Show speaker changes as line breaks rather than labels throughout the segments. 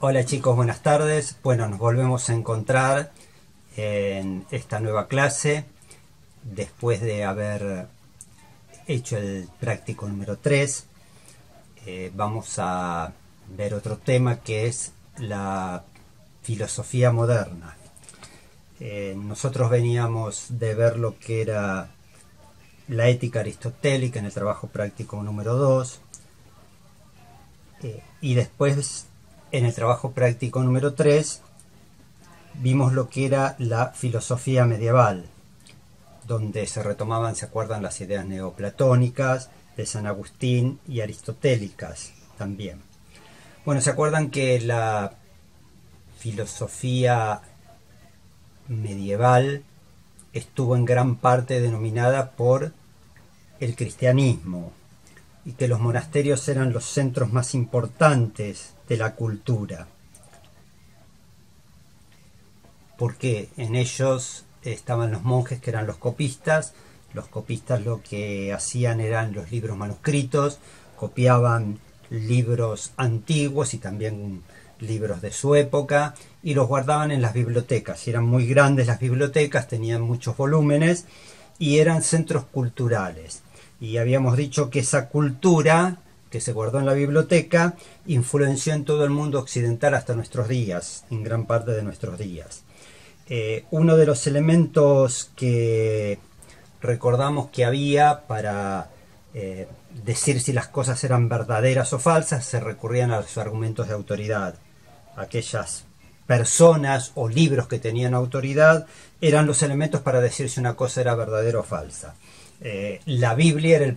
Hola chicos, buenas tardes. Bueno, nos volvemos a encontrar en esta nueva clase después de haber hecho el práctico número 3. Vamos a ver otro tema que es la filosofía moderna. Nosotros veníamos de ver lo que era la ética aristotélica en el trabajo práctico número 2 y después en el trabajo práctico número 3 vimos lo que era la filosofía medieval, donde se retomaban, ¿se acuerdan?, las ideas neoplatónicas de San Agustín y aristotélicas también. Bueno, ¿se acuerdan que la filosofía medieval estuvo en gran parte denominada por el cristianismo y que los monasterios eran los centros más importantes de la cultura? Porque en ellos estaban los monjes, que eran los copistas. Los copistas lo que hacían eran los libros manuscritos, copiaban libros antiguos y también libros de su época y los guardaban en las bibliotecas. Y eran muy grandes las bibliotecas, tenían muchos volúmenes y eran centros culturales. Y habíamos dicho que esa cultura que se guardó en la biblioteca influenció en todo el mundo occidental hasta nuestros días, en gran parte de nuestros días. Uno de los elementos que recordamos que había para decir si las cosas eran verdaderas o falsas, se recurrían a los argumentos de autoridad. Aquellas personas o libros que tenían autoridad eran los elementos para decir si una cosa era verdadera o falsa. La Biblia era el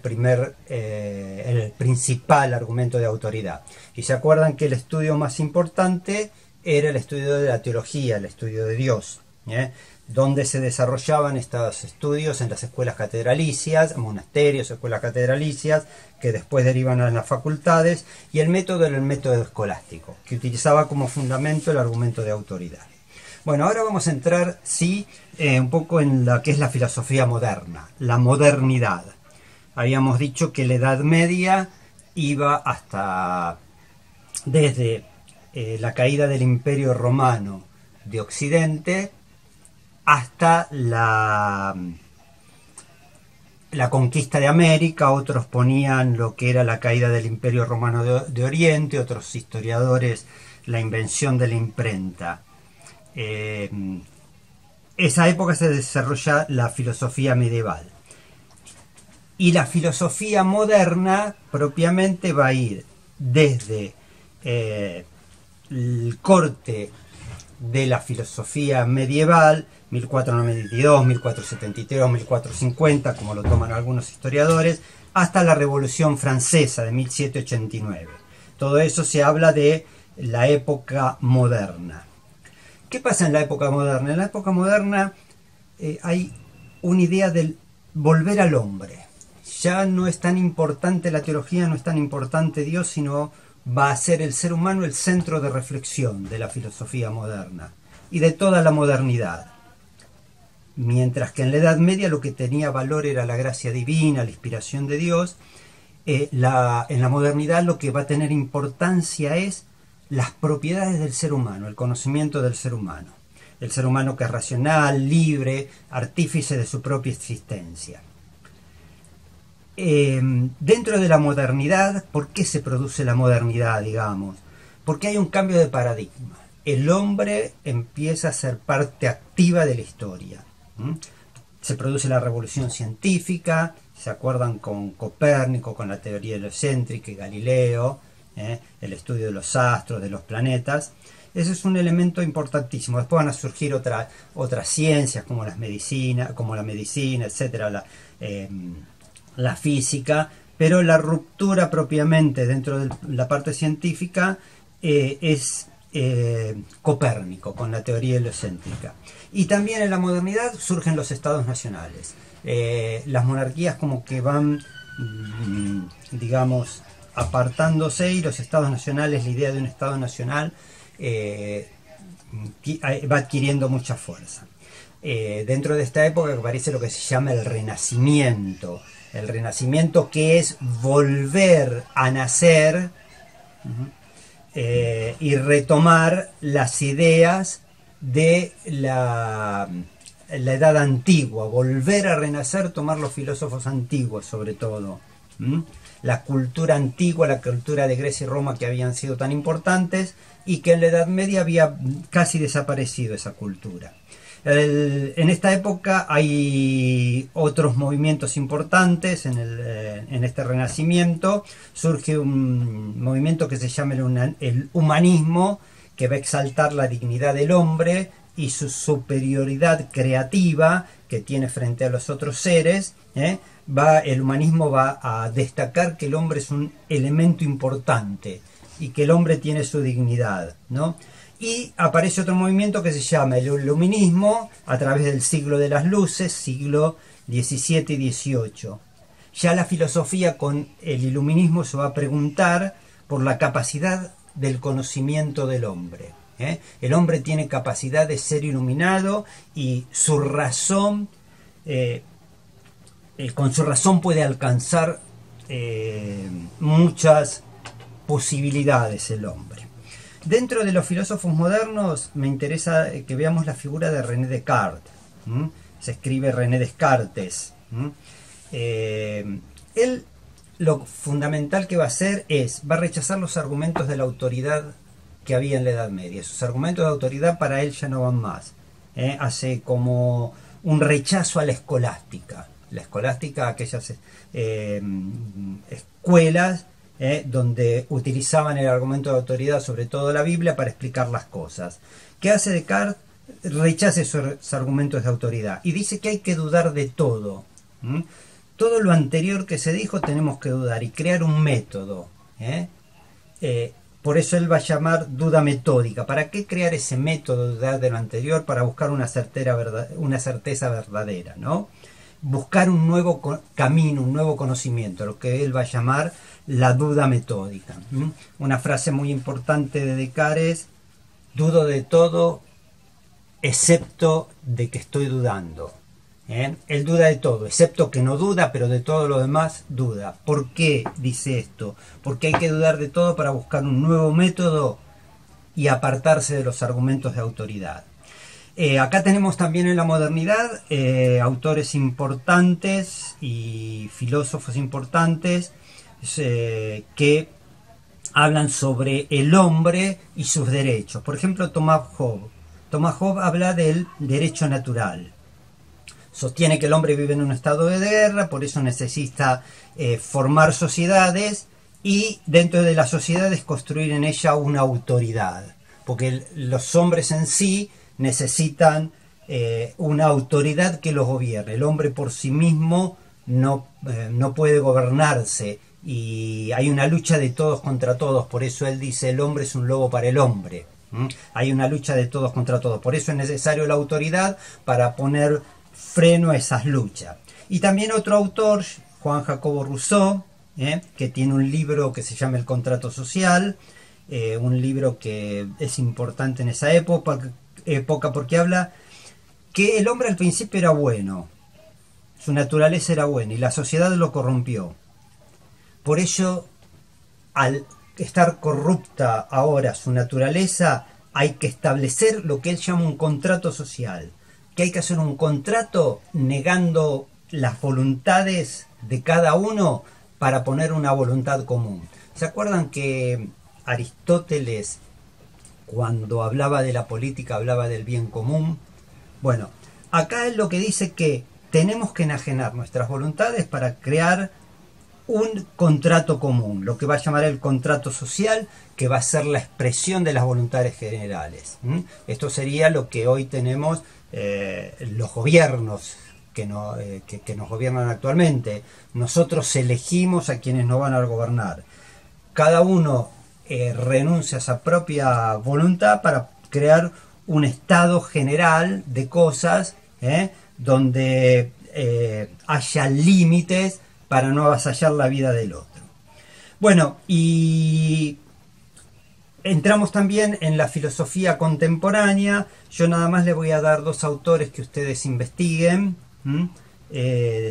principal argumento de autoridad. Y se acuerdan que el estudio más importante era el estudio de la teología, el estudio de Dios, donde se desarrollaban estos estudios en las escuelas catedralicias, monasterios, escuelas catedralicias, que después derivan a las facultades, y el método era el método escolástico, que utilizaba como fundamento el argumento de autoridad. Bueno, ahora vamos a entrar, sí, un poco en lo que es la filosofía moderna, la modernidad. Habíamos dicho que la Edad Media iba hasta desde la caída del Imperio Romano de Occidente hasta la conquista de América. Otros ponían lo que era la caída del Imperio Romano de Oriente, otros historiadores la invención de la imprenta. Esa época se desarrolla la filosofía medieval. Y la filosofía moderna propiamente va a ir desde el corte de la filosofía medieval, 1492, 1473, 1450, como lo toman algunos historiadores, hasta la Revolución Francesa de 1789. Todo eso se habla de la época moderna. ¿Qué pasa en la época moderna? En la época moderna hay una idea del volver al hombre. Ya no es tan importante la teología, no es tan importante Dios, sino va a ser el ser humano el centro de reflexión de la filosofía moderna y de toda la modernidad. Mientras que en la Edad Media lo que tenía valor era la gracia divina, la inspiración de Dios, en la modernidad lo que va a tener importancia es las propiedades del ser humano, el conocimiento del ser humano. El ser humano que es racional, libre, artífice de su propia existencia. Dentro de la modernidad, ¿por qué se produce la modernidad, digamos? Porque hay un cambio de paradigma. El hombre empieza a ser parte activa de la historia. Se produce la revolución científica, ¿se acuerdan?, con Copérnico, con la teoría heliocéntrica y Galileo, el estudio de los astros, de los planetas. Ese es un elemento importantísimo. Después van a surgir otras ciencias como la medicina, etcétera, la física, pero la ruptura propiamente dentro de la parte científica es Copérnico con la teoría heliocéntrica. Y también en la modernidad surgen los estados nacionales. Las monarquías como que van, digamos, apartándose, y los estados nacionales, la idea de un estado nacional va adquiriendo mucha fuerza. Dentro de esta época aparece lo que se llama el Renacimiento. El Renacimiento, que es volver a nacer y retomar las ideas de la edad antigua, volver a renacer, tomar los filósofos antiguos sobre todo. La cultura antigua, la cultura de Grecia y Roma, que habían sido tan importantes y que en la Edad Media había casi desaparecido esa cultura. En esta época hay otros movimientos importantes en este Renacimiento. Surge un movimiento que se llama el humanismo, que va a exaltar la dignidad del hombre y su superioridad creativa que tiene frente a los otros seres. El humanismo va a destacar que el hombre es un elemento importante y que el hombre tiene su dignidad, ¿no? Y aparece otro movimiento que se llama el iluminismo, a través del siglo de las luces, siglo XVII y XVIII. Ya la filosofía con el iluminismo se va a preguntar por la capacidad del conocimiento del hombre. El hombre tiene capacidad de ser iluminado y su razón, con su razón puede alcanzar muchas posibilidades el hombre. Dentro de los filósofos modernos me interesa que veamos la figura de René Descartes. Se escribe René Descartes. Él lo fundamental que va a hacer va a rechazar los argumentos de la autoridad que había en la Edad Media. Esos argumentos de autoridad para él ya no van más. Hace como un rechazo a la escolástica. La escolástica, aquellas escuelas donde utilizaban el argumento de autoridad, sobre todo la Biblia, para explicar las cosas. ¿Qué hace Descartes? Rechaza esos argumentos de autoridad y dice que hay que dudar de todo. Todo lo anterior que se dijo tenemos que dudar y crear un método. Por eso él va a llamar duda metódica. ¿Para qué crear ese método de dudar de lo anterior? Para buscar una certeza verdadera, ¿no? Buscar un nuevo camino, un nuevo conocimiento, lo que él va a llamar la duda metódica. Una frase muy importante de Descartes: dudo de todo excepto de que estoy dudando. Él duda de todo, excepto que no duda, pero de todo lo demás duda. ¿Por qué dice esto? Porque hay que dudar de todo para buscar un nuevo método y apartarse de los argumentos de autoridad. Acá tenemos también en la modernidad autores importantes y filósofos importantes que hablan sobre el hombre y sus derechos. Por ejemplo, Thomas Hobbes. Thomas Hobbes habla del derecho natural. Sostiene que el hombre vive en un estado de guerra, por eso necesita formar sociedades y dentro de las sociedades construir en ella una autoridad. Porque los hombres en sí necesitan una autoridad que los gobierne. El hombre por sí mismo no puede gobernarse y hay una lucha de todos contra todos. Por eso él dice: el hombre es un lobo para el hombre. Hay una lucha de todos contra todos. Por eso es necesario la autoridad para poner freno a esas luchas. Y también otro autor, Juan Jacobo Rousseau, que tiene un libro que se llama El contrato social, un libro que es importante en esa época porque habla que el hombre al principio era bueno, su naturaleza era buena y la sociedad lo corrompió. Por ello, al estar corrupta ahora su naturaleza, hay que establecer lo que él llama un contrato social, que hay que hacer un contrato negando las voluntades de cada uno para poner una voluntad común. ¿Se acuerdan que Aristóteles, cuando hablaba de la política, hablaba del bien común? Bueno, acá es lo que dice, que tenemos que enajenar nuestras voluntades para crear un contrato común, lo que va a llamar el contrato social, que va a ser la expresión de las voluntades generales. Esto sería lo que hoy tenemos los gobiernos que nos gobiernan actualmente. Nosotros elegimos a quienes nos van a gobernar. Cada uno renuncia a esa propia voluntad para crear un estado general de cosas donde haya límites para no avasallar la vida del otro. Bueno, y entramos también en la filosofía contemporánea. Yo nada más le voy a dar dos autores que ustedes investiguen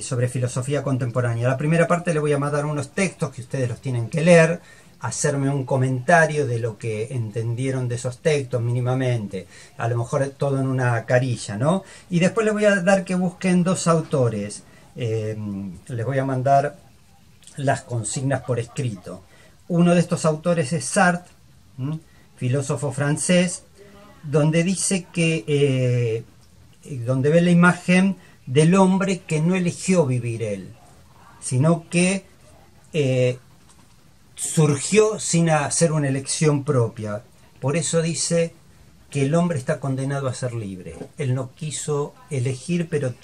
sobre filosofía contemporánea. La primera parte le voy a mandar unos textos que ustedes los tienen que leer, hacerme un comentario de lo que entendieron de esos textos mínimamente, a lo mejor todo en una carilla, ¿no? Y después les voy a dar que busquen dos autores, les voy a mandar las consignas por escrito. Uno de estos autores es Sartre, filósofo francés, donde dice que, donde ve la imagen del hombre que no eligió vivir él, sino que surgió sin hacer una elección propia. Por eso dice que el hombre está condenado a ser libre. Él no quiso elegir, pero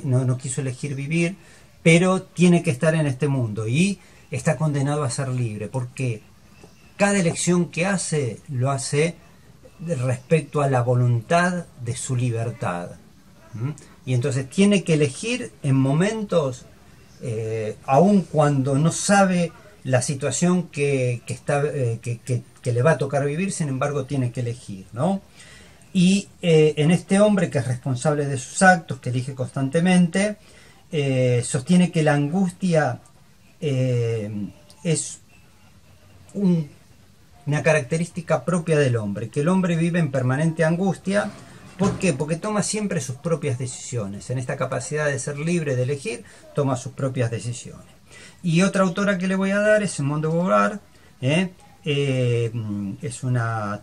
no quiso elegir vivir, pero tiene que estar en este mundo y está condenado a ser libre, porque cada elección que hace, lo hace respecto a la voluntad de su libertad. Y entonces tiene que elegir en momentos, aun cuando no sabe la situación que le va a tocar vivir, sin embargo tiene que elegir, ¿no? Y en este hombre que es responsable de sus actos, que elige constantemente, sostiene que la angustia es una característica propia del hombre, que el hombre vive en permanente angustia. ¿Por qué? Porque toma siempre sus propias decisiones. En esta capacidad de ser libre, de elegir, toma sus propias decisiones. Y otra autora que le voy a dar es Simone de Beauvoir, es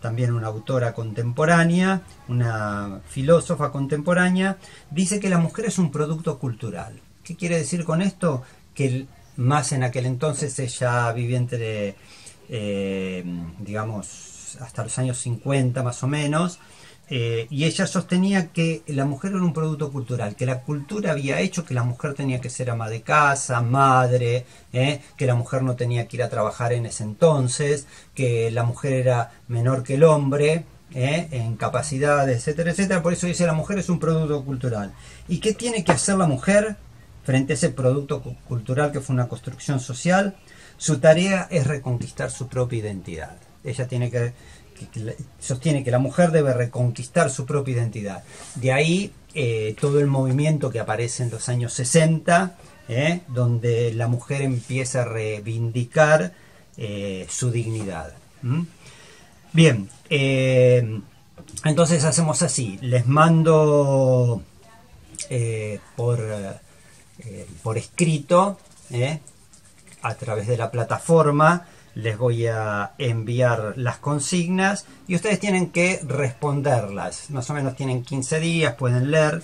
también una autora contemporánea, una filósofa contemporánea. Dice que la mujer es un producto cultural. ¿Qué quiere decir con esto? Que más en aquel entonces ella vivía entre, digamos, hasta los años 50 más o menos, y ella sostenía que la mujer era un producto cultural, que la cultura había hecho que la mujer tenía que ser ama de casa, madre, que la mujer no tenía que ir a trabajar en ese entonces, que la mujer era menor que el hombre, en capacidades, etcétera, etcétera. Por eso dice la mujer es un producto cultural. ¿Y qué tiene que hacer la mujer frente a ese producto cultural que fue una construcción social? Su tarea es reconquistar su propia identidad. Ella sostiene que la mujer debe reconquistar su propia identidad. De ahí todo el movimiento que aparece en los años 60, donde la mujer empieza a reivindicar su dignidad. Bien, entonces hacemos así. Les mando por escrito, a través de la plataforma, les voy a enviar las consignas y ustedes tienen que responderlas. Más o menos tienen 15 días, pueden leer.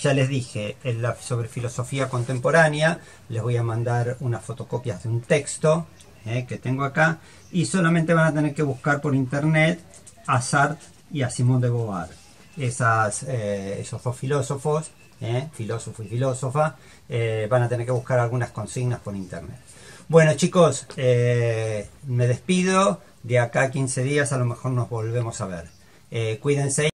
Ya les dije, sobre filosofía contemporánea, les voy a mandar unas fotocopias de un texto que tengo acá, y solamente van a tener que buscar por internet a Sartre y a Simone de Beauvoir. Esos dos filósofos, filósofo y filósofa, van a tener que buscar algunas consignas por internet. Bueno, chicos, me despido. De acá a 15 días a lo mejor nos volvemos a ver. Cuídense.